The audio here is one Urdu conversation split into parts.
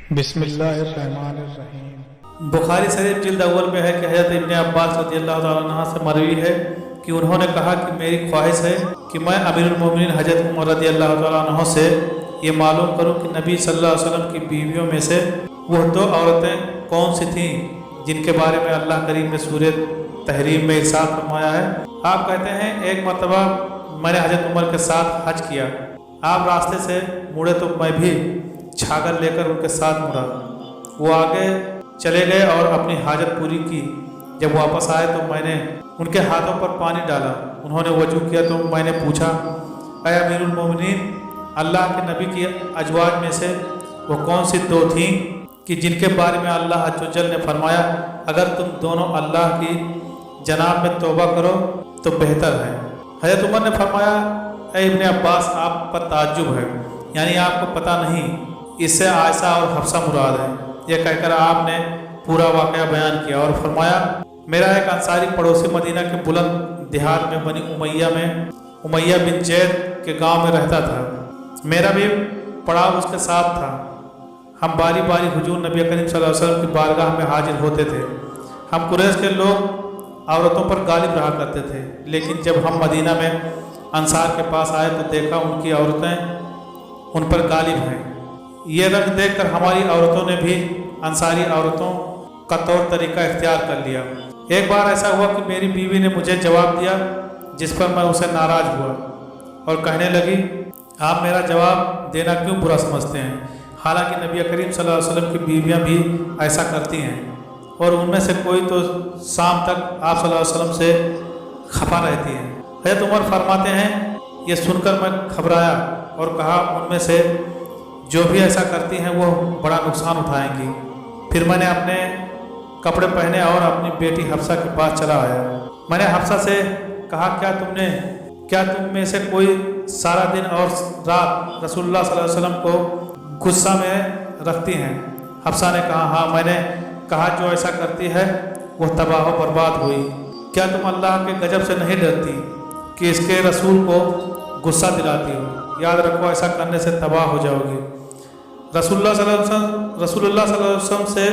بسم اللہ الرحمن الرحیم۔ بخاری شریف جلد اول میں ہے کہ حضرت ابن عباس رضی اللہ تعالیٰ عنہ سے مروی ہے کہ انہوں نے کہا کہ میری خواہش ہے کہ میں امیر المومنین حضرت عمر رضی اللہ تعالیٰ عنہ سے یہ معلوم کروں کہ نبی صلی اللہ علیہ وسلم کی بیویوں میں سے وہ دو عورتیں کون سی تھیں جن کے بارے میں اللہ کریم نے سورۃ تحریم میں ارشاد فرمایا ہے۔ آپ کہتے ہیں ایک مرتبہ میں نے حضرت عمر کے ساتھ حج کیا، آپ راستے سے مڑے تو میں بھی چھاگل لے کر ان کے ساتھ مڑا۔ وہ آگے چلے گئے اور اپنی حاجت پوری کی۔ جب واپس آئے تو میں نے ان کے ہاتھوں پر پانی ڈالا، انہوں نے وضو کیا تو میں نے پوچھا، اے امیر المومنین، اللہ کے نبی کی ازواج میں سے وہ کون سی دو تھیں کہ جن کے بارے میں اللہ عز و جل نے فرمایا اگر تم دونوں اللہ کی جناب میں توبہ کرو تو بہتر ہے۔ حضرت عمر نے فرمایا، اے ابن عباس، آپ پر تعجب ہے، یعنی آپ کو پتہ نہیں، اس سے عائشہ اور حفصہ مراد ہے۔ یہ کہہ کر آپ نے پورا واقعہ بیان کیا اور فرمایا، میرا ایک انصاری پڑوسی مدینہ کے بلند دیہات میں بنی امیہ بن زید کے گاؤں میں رہتا تھا، میرا بھی پڑاؤ اس کے ساتھ تھا۔ ہم باری باری حضور نبی کریم صلی اللہ علیہ وسلم کی بارگاہ میں حاضر ہوتے تھے۔ ہم قریش کے لوگ عورتوں پر غالب رہا کرتے تھے، لیکن جب ہم مدینہ میں انصار کے پاس آئے تو دیکھا ان کی عورتیں ان پر غالب ہیں۔ یہ رنگ دیکھ کر ہماری عورتوں نے بھی انصاری عورتوں کا طور طریقہ اختیار کر لیا۔ ایک بار ایسا ہوا کہ میری بیوی نے مجھے جواب دیا جس پر میں اسے ناراض ہوا اور کہنے لگی، آپ میرا جواب دینا کیوں برا سمجھتے ہیں؟ حالانکہ نبی کریم صلی اللہ علیہ وسلم کی بیویاں بھی ایسا کرتی ہیں، اور ان میں سے کوئی تو شام تک آپ صلی اللہ علیہ وسلم سے خفا رہتی ہے۔ حضرت عمر فرماتے ہیں، یہ سن کر میں گھبرایا اور کہا، ان میں سے جو بھی ایسا کرتی ہیں وہ بڑا نقصان اٹھائیں گی۔ پھر میں نے اپنے کپڑے پہنے اور اپنی بیٹی حفصہ کے پاس چلا آیا۔ میں نے حفصہ سے کہا، کیا تم میں سے کوئی سارا دن اور رات رسول اللہ صلی اللہ علیہ وسلم کو غصہ میں رکھتی ہیں؟ حفصہ نے کہا، ہاں۔ میں نے کہا، جو ایسا کرتی ہے وہ تباہ و برباد ہوئی۔ کیا تم اللہ کے غضب سے نہیں ڈرتی کہ اس کے رسول کو غصہ دلاتی ہو؟ یاد رکھو، ایسا کرنے سے تباہ ہو جاؤ گی۔ رسول اللہ صلی اللہ علیہ وسلم سے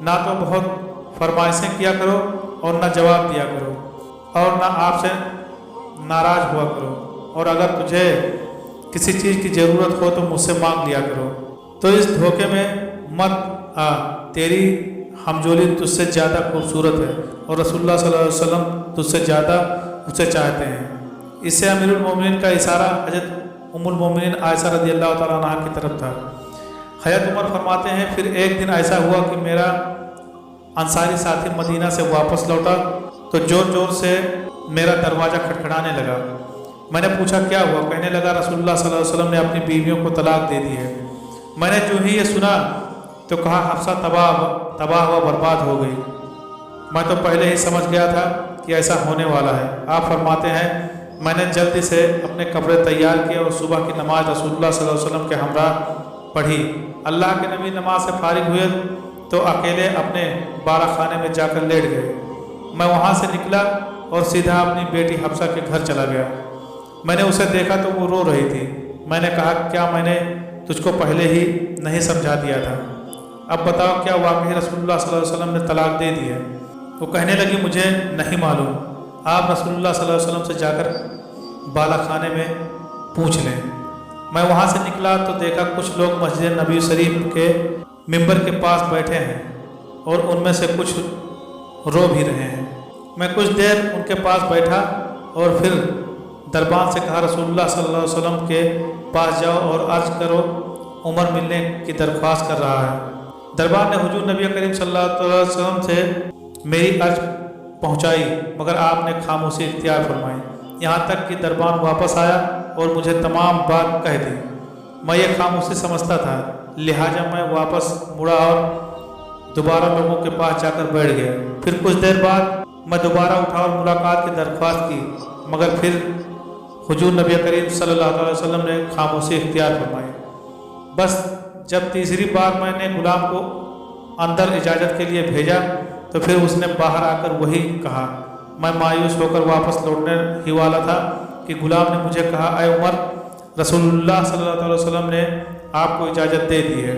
نہ تو بہت فرمائشیں کیا کرو اور نہ جواب دیا کرو، اور نہ آپ سے ناراض ہوا کرو، اور اگر تجھے کسی چیز کی ضرورت ہو تو مجھ سے مانگ لیا کرو۔ تو اس دھوکے میں مت آ، تیری ہمجولی تجھ سے زیادہ خوبصورت ہے اور رسول اللہ صلی اللہ علیہ وسلم تجھ سے زیادہ اسے چاہتے ہیں۔ اس سے امیر المومنین کا اشارہ حضرت ام المومنین عائشہ رضی اللہ تعالیٰ عنہ کی طرف تھا۔ حضرت عمر فرماتے ہیں، پھر ایک دن ایسا ہوا کہ میرا انصاری ساتھی مدینہ سے واپس لوٹا تو زور زور سے میرا دروازہ کھٹکھٹانے لگا۔ میں نے پوچھا، کیا ہوا؟ کہنے لگا، رسول اللہ صلی اللہ علیہ وسلم نے اپنی بیویوں کو طلاق دے دی ہے۔ میں نے جو ہی یہ سنا تو کہا، حفصہ تباہ و برباد ہو گئی۔ میں تو پہلے ہی سمجھ گیا تھا کہ ایسا ہونے والا ہے۔ آپ فرماتے ہیں، میں نے جلدی سے اپنے کپڑے تیار کیے اور صبح کی نماز رسول اللہ صلی اللہ علیہ وسلم کے ہمراہ پڑھی۔ اللہ کے نبی نماز سے فارغ ہوئے تو اکیلے اپنے بارہ خانے میں جا کر لیٹ گئے۔ میں وہاں سے نکلا اور سیدھا اپنی بیٹی حفصہ کے گھر چلا گیا۔ میں نے اسے دیکھا تو وہ رو رہی تھی۔ میں نے کہا، کیا میں نے تجھ کو پہلے ہی نہیں سمجھا دیا تھا؟ اب بتاؤ، کیا واقعی رسول اللہ صلی اللہ علیہ وسلم نے طلاق دے دی ہے؟ وہ کہنے لگی، مجھے نہیں معلوم، آپ رسول اللہ صلی اللہ علیہ وسلم سے جا کر بالا خانے میں پوچھ لیں۔ میں وہاں سے نکلا تو دیکھا کچھ لوگ مسجد نبی شریف کے ممبر کے پاس بیٹھے ہیں اور ان میں سے کچھ رو بھی رہے ہیں۔ میں کچھ دیر ان کے پاس بیٹھا اور پھر دربان سے کہا، رسول اللہ صلی اللہ علیہ وسلم کے پاس جاؤ اور عرض کرو عمر ملنے کی درخواست کر رہا ہے۔ دربان نے حضور نبی کریم صلی اللہ علیہ وسلم سے میری عرض پہنچائی، مگر آپ نے خاموشی اختیار فرمائی، یہاں تک کہ دربان واپس آیا اور مجھے تمام بات کہہ دی۔ میں یہ خاموشی سمجھتا تھا، لہٰذا میں واپس مڑا اور دوبارہ لوگوں کے پاس جا کر بیٹھ گیا۔ پھر کچھ دیر بعد میں دوبارہ اٹھا اور ملاقات کی درخواست کی، مگر پھر حضور نبی کریم صلی اللہ علیہ وسلم نے خاموشی اختیار فرمائی۔ بس جب تیسری بار میں نے غلام کو اندر اجازت کے لیے بھیجا تو پھر اس نے باہر آ کر وہی کہا۔ میں مایوس ہو کر واپس لوٹنے ہی والا تھا کہ غلام نے مجھے کہا، اے عمر، رسول اللہ صلی اللہ علیہ وسلم نے آپ کو اجازت دے دی ہے،